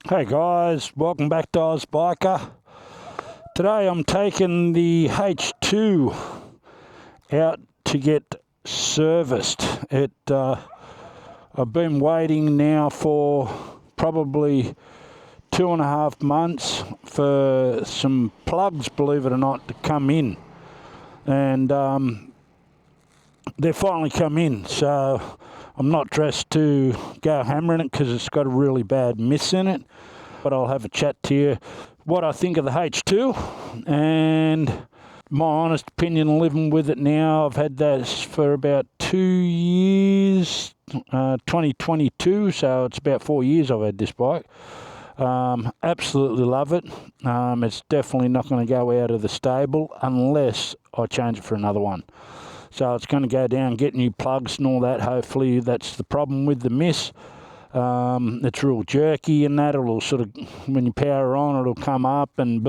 Hey guys, welcome back to Oz Biker. Today I'm taking the H2 out to get serviced. I've been waiting now for probably 2.5 months for some plugs, believe it or not, to come in. And they finally come in, so I'm not dressed to go hammering it because it's got a really bad miss in it. But I'll have a chat to you what I think of the H2 and my honest opinion living with it now. I've had this for about 2 years, 2022, so it's about 4 years I've had this bike. Absolutely love it. It's definitely not going to go out of the stable unless I change it for another one. So it's going to go down, get new plugs and all that. Hopefully that's the problem with the miss. It's real jerky and that. It'll sort of, when you power on, it'll come up and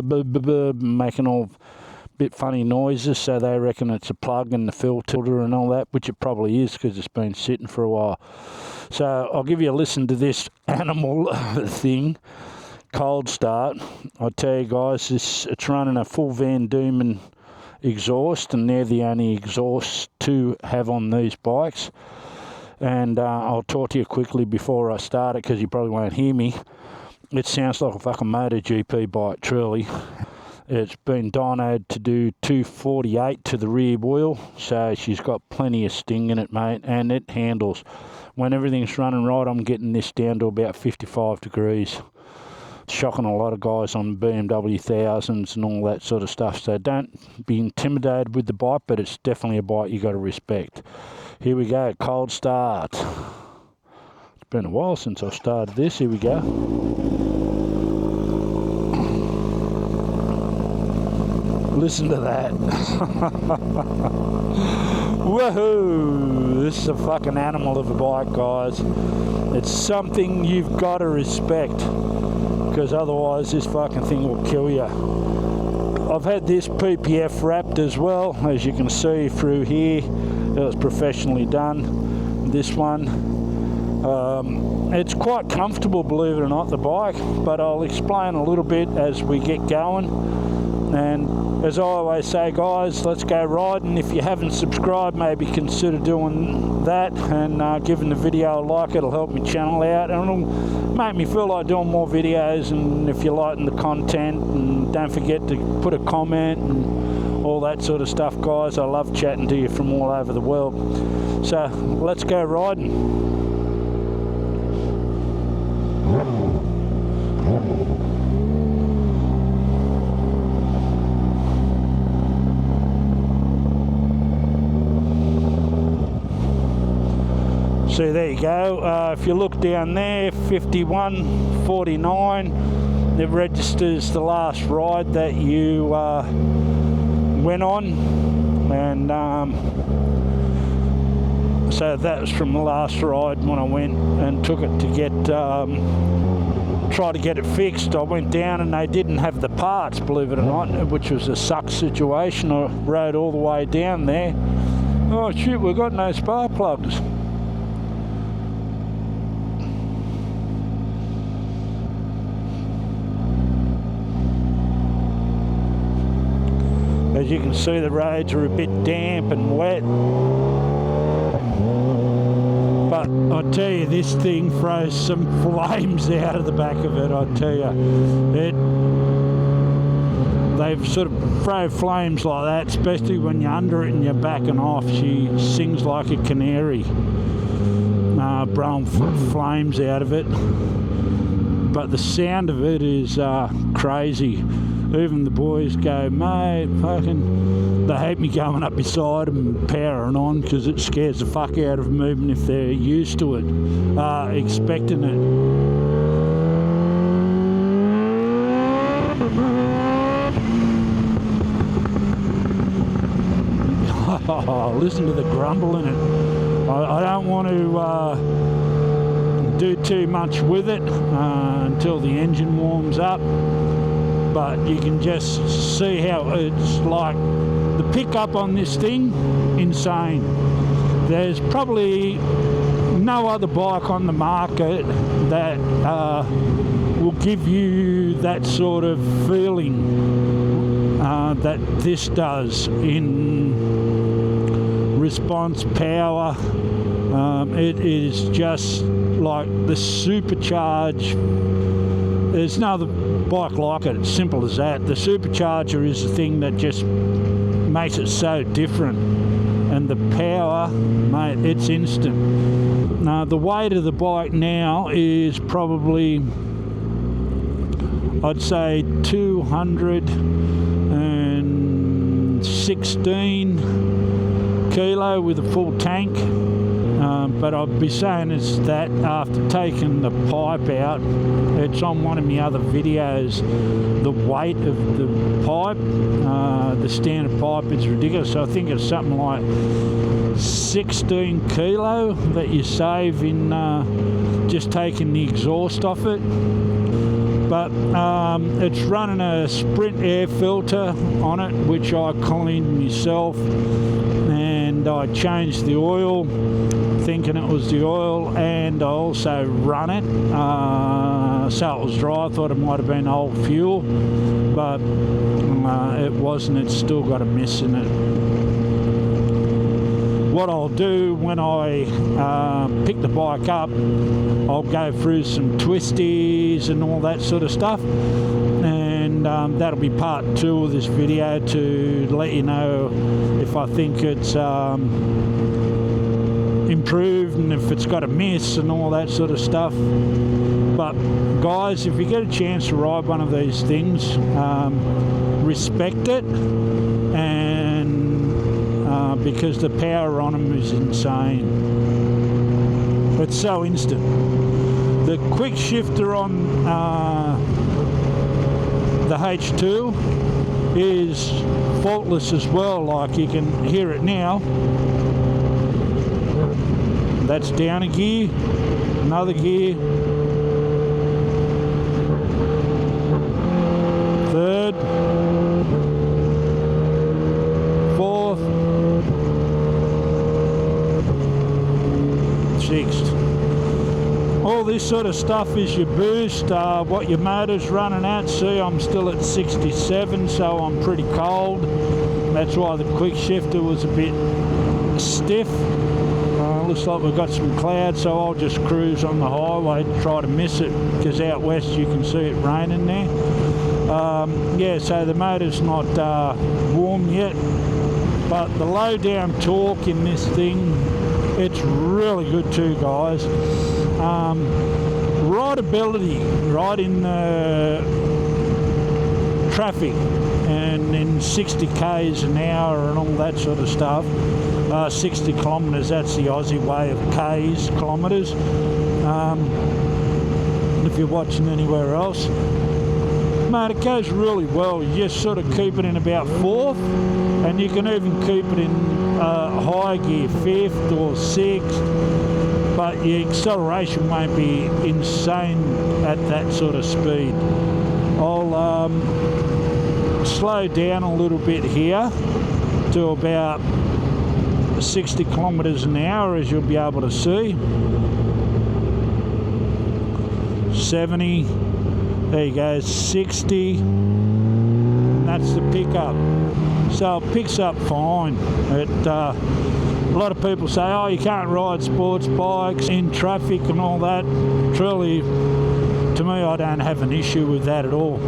making all bit funny noises. So they reckon it's a plug and the filter and all that, which it probably is because it's been sitting for a while. So I'll give you a listen to this animal thing. Cold start. I tell you guys, it's running a full Van Diemen exhaust, and they're the only exhausts to have on these bikes. And I'll talk to you quickly before I start it because you probably won't hear me. It sounds like a fucking MotoGP bike, truly. It's been dynoed to do 248 to the rear wheel, so she's got plenty of sting in it, mate, and it handles. When everything's running right, I'm getting this down to about 55 degrees. Shocking a lot of guys on BMW 1000s and all that sort of stuff, so don't be intimidated with the bike, but it's definitely a bike you got to respect. Here we go, cold start. It's been a while since I started this. Here we go. Listen to that. Woohoo! This is a fucking animal of a bike, guys. It's something you've got to respect, because otherwise this fucking thing will kill you. I've had this PPF wrapped as well, as you can see through here. It was professionally done. This one, it's quite comfortable, believe it or not, the bike, but I'll explain a little bit as we get going. And as I always say, guys, let's go riding. If you haven't subscribed, maybe consider doing that and giving the video a like. It'll help me channel out and it'll make me feel like doing more videos. And if you're liking the content, and don't forget to put a comment and all that sort of stuff, guys. I love chatting to you from all over the world. So let's go riding. So there you go. If you look down there, 51.49, it registers the last ride that you went on, and so that was from the last ride when I went and took it to get try to get it fixed. I went down and they didn't have the parts, believe it or not, which was a suck situation. I rode all the way down there. Oh shit, we've got no spark plugs. As you can see, the roads are a bit damp and wet. But I tell you, this thing throws some flames out of the back of it, I tell you. They've sort of throw flames like that, especially when you're under it and you're backing off. She sings like a canary, blowing flames out of it. But the sound of it is crazy. Even the boys go, mate, fucking, they hate me going up beside them and powering on because it scares the fuck out of them, even if they're used to it, expecting it. Listen to the grumble in it. I don't want to do too much with it until the engine warms up. But you can just see how it's like the pickup on this thing, insane. There's probably no other bike on the market that will will give you that sort of feeling that this does in response power. It is just like the supercharge. There's no other bike like it. It's simple as that. The supercharger is the thing that just makes it so different, and the power, mate, it's instant. The weight of the bike now is probably, I'd say, 216 kilo with a full tank. But I'd be saying it's that after taking the pipe out. It's on one of my other videos, the weight of the pipe, the standard pipe is ridiculous. So I think it's something like 16 kilo that you save in just taking the exhaust off it. But it's running a Sprint air filter on it, which I cleaned myself, and I changed the oil thinking it was the oil, and I also run it so it was dry. I thought it might have been old fuel, but it wasn't. It's still got a mess in it. What I'll do when I pick the bike up, I'll go through some twisties and all that sort of stuff, and that'll be part 2 of this video to let you know if I think it's improved and if it's got a miss and all that sort of stuff. But guys, if you get a chance to ride one of these things, respect it, and because the power on them is insane. It's so instant. The quick shifter on the H2 is faultless as well. Like, you can hear it now. That's down a gear, another gear, third, fourth, sixth. All this sort of stuff is your boost, what your motor's running at. See, I'm still at 67, so I'm pretty cold. That's why the quick shifter was a bit stiff. Looks like we've got some clouds, so I'll just cruise on the highway to try to miss it, because out west you can see it raining there. Yeah, so the motor's not warm yet, but the low down torque in this thing, it's really good too, guys. Rideability, right in the traffic and in 60 k's an hour and all that sort of stuff. 60 kilometres, that's the Aussie way of k's, kilometres. If you're watching anywhere else, mate, it goes really well. You just sort of keep it in about 4th, and you can even keep it in high gear, 5th or 6th, but your acceleration won't be insane at that sort of speed. I'll slow down a little bit here to about 60 kilometres an hour, as you'll be able to see. 70, there you go, 60, and that's the pickup. So it picks up fine. A lot of people say, oh, you can't ride sports bikes in traffic and all that. Truly, to me, I don't have an issue with that at all.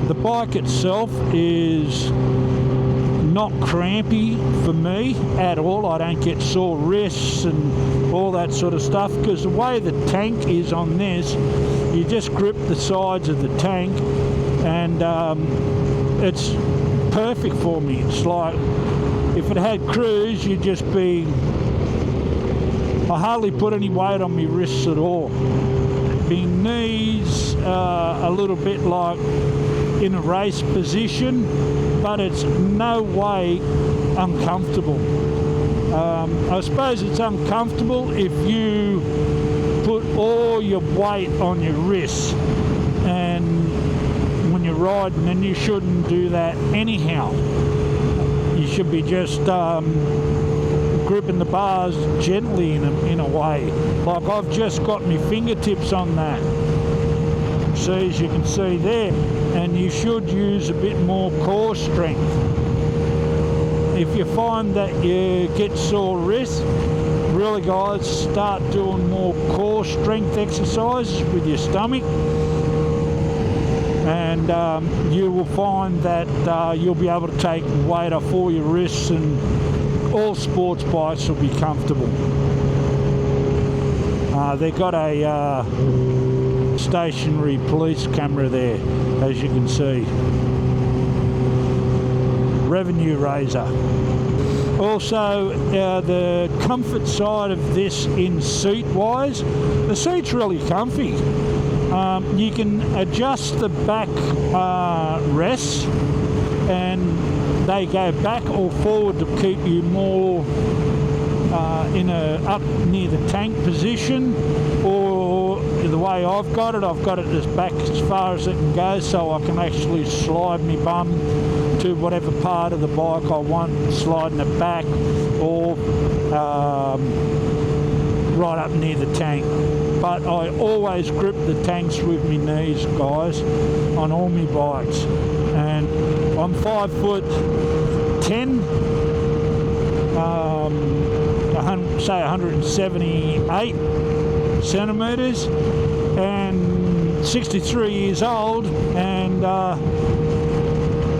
The bike itself is not crampy for me at all. I don't get sore wrists and all that sort of stuff, because the way the tank is on this, you just grip the sides of the tank, and it's perfect for me. It's like, if it had cruise, you'd just be, I hardly put any weight on my wrists at all. My knees a little bit like in a race position, but it's no way uncomfortable. I suppose it's uncomfortable if you put all your weight on your wrists, and when you're riding, and you shouldn't do that anyhow. You should be just gripping the bars gently in a way. Like I've just got my fingertips on that. See, as you can see there. And you should use a bit more core strength. If you find that you get sore wrists, really guys, start doing more core strength exercises with your stomach, and you will find that you'll be able to take weight off all your wrists, and all sports bikes will be comfortable. They've got a stationary police camera there, as you can see. Revenue raiser. Also, the comfort side of this in seat wise, the seat's really comfy. You can adjust the back rests, and they go back or forward to keep you more in a up near the tank position, or the way I've got it as back as far as it can go, so I can actually slide my bum to whatever part of the bike I want, sliding it back, or right up near the tank. But I always grip the tanks with my knees, guys, on all my bikes. And I'm 5'10", say 178 centimetres, and 63 years old, and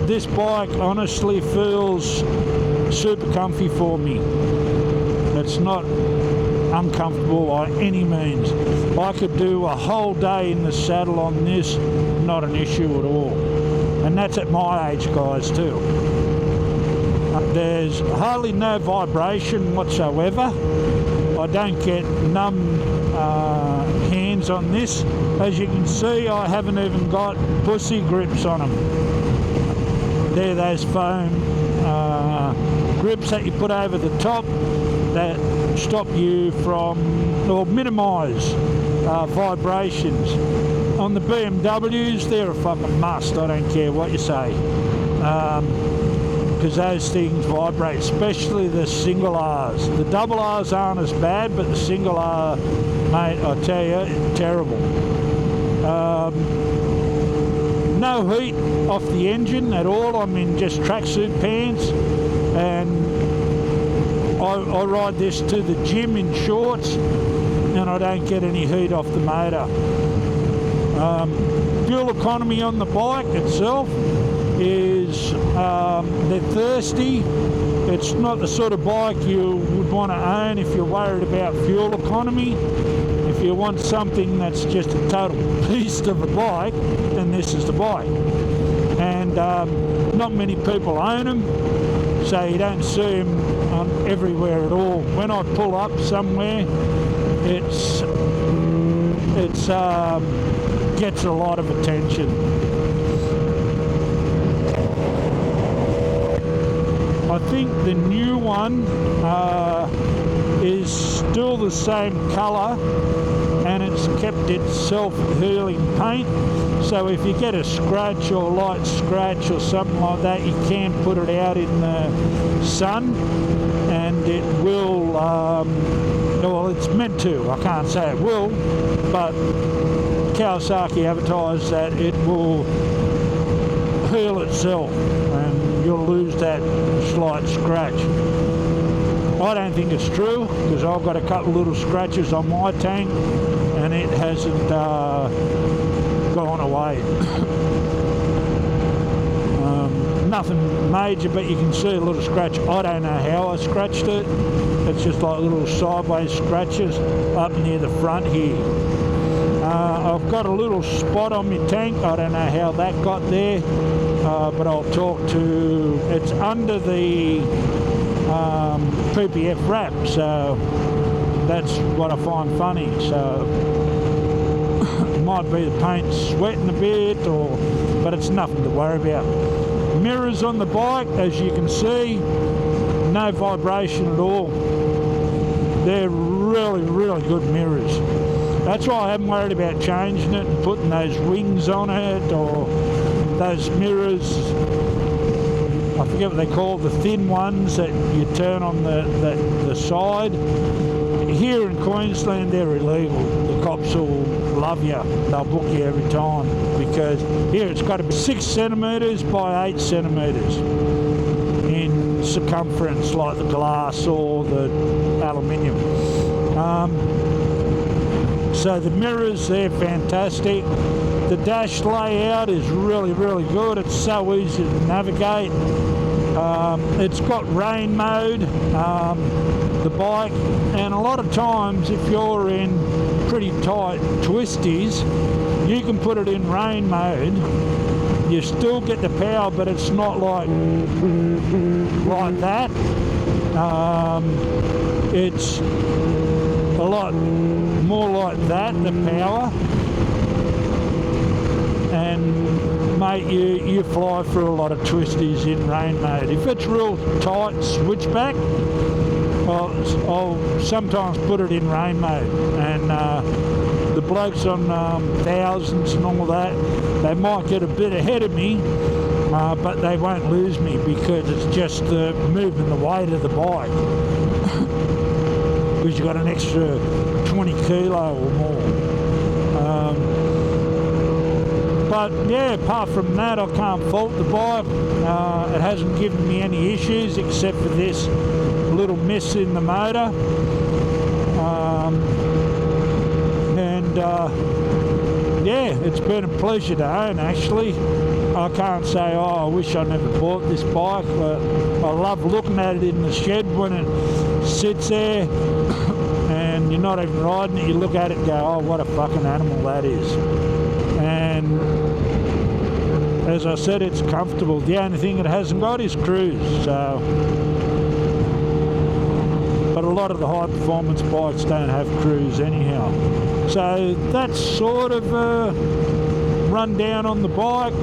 this bike honestly feels super comfy for me. It's not uncomfortable by any means. I could do a whole day in the saddle on this, not an issue at all. And that's at my age, guys, too. There's hardly no vibration whatsoever. I don't get numb hands on this. As you can see, I haven't even got pussy grips on them. They're those foam grips that you put over the top that stop you from, or minimise vibrations. On the BMWs, they're a fucking must. I don't care what you say. Because those things vibrate, especially the single R's. The double R's aren't as bad, but the single R, mate, I tell you, terrible. No heat off the engine at all. I'm in just tracksuit pants, and I ride this to the gym in shorts, and I don't get any heat off the motor. Fuel economy on the bike itself is they're thirsty. It's not the sort of bike you would want to own if you're worried about fuel economy. If you want something that's just a total beast of a bike, then this is the bike. And not many people own them, so you don't see them everywhere at all. When I pull up somewhere, it's gets a lot of attention. I think the new one is still the same colour, and it's kept its self-healing paint, so if you get a scratch or light scratch or something like that, you can put it out in the sun, and it will, well, it's meant to, I can't say it will, but Kawasaki advertised that it will heal itself and you'll lose that slight scratch. I don't think it's true, because I've got a couple little scratches on my tank and it hasn't gone away. Nothing major, but you can see a little scratch. I don't know how I scratched it. It's just like little sideways scratches up near the front here. I've got a little spot on my tank. I don't know how that got there, but I'll talk to... It's under the PPF wrap, so that's what I find funny. So it might be the paint sweating a bit, but it's nothing to worry about. Mirrors on the bike, as you can see, no vibration at all. They're really, really good mirrors. That's why I haven't worried about changing it and putting those wings on it or those mirrors. I forget what they call the thin ones that you turn on the side. Here in Queensland, they're illegal. The cops will love you. They'll book you every time, because here it's got to be 6 centimetres by 8 centimetres in circumference, like the glass or the aluminium. So the mirrors, they're fantastic. The dash layout is really, really good. It's so easy to navigate. It's got rain mode, the bike, and a lot of times if you're in pretty tight twisties, you can put it in rain mode. You still get the power, but it's not like that. It's a lot more like that, the power. And mate, you fly through a lot of twisties in rain mode. If it's real tight switchback, I'll sometimes put it in rain mode. And the blokes on thousands and all that, they might get a bit ahead of me, but they won't lose me, because it's just moving the weight of the bike. Because you've got an extra 20 kilo or more. But yeah, apart from that, I can't fault the bike. It hasn't given me any issues except for this little miss in the motor. Yeah, it's been a pleasure to own, actually. I can't say, oh, I wish I never bought this bike, but I love looking at it in the shed when it sits there and you're not even riding it. You look at it and go, oh, what a fucking animal that is. And as I said, it's comfortable. The only thing it hasn't got is cruise. So, but a lot of the high performance bikes don't have cruise anyhow. So that's sort of a rundown on the bike.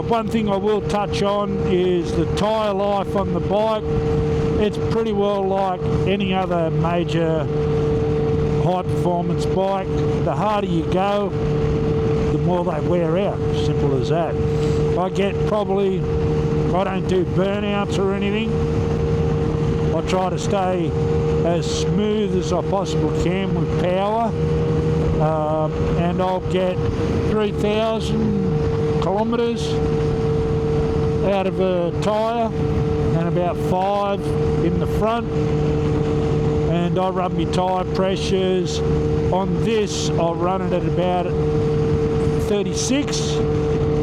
One thing I will touch on is the tyre life on the bike. It's pretty well like any other major high performance bike. The harder you go, the more they wear out. Simple as that. I don't do burnouts or anything. I try to stay as smooth as I possibly can with power, and I'll get 3,000 kilometres out of a tyre and about 5 in the front. And I run my tyre pressures on this. I'll run it at about 36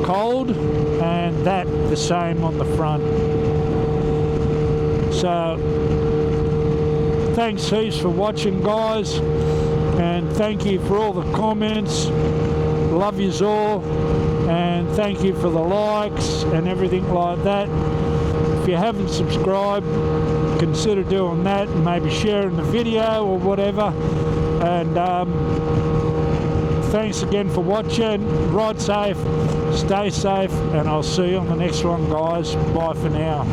cold, and that the same on the front. So thanks heaps for watching, guys, and thank you for all the comments. Love yous all, and thank you for the likes and everything like that. If you haven't subscribed, consider doing that, and maybe sharing the video or whatever. And thanks again for watching. Ride safe, stay safe, and I'll see you on the next one, guys. Bye for now.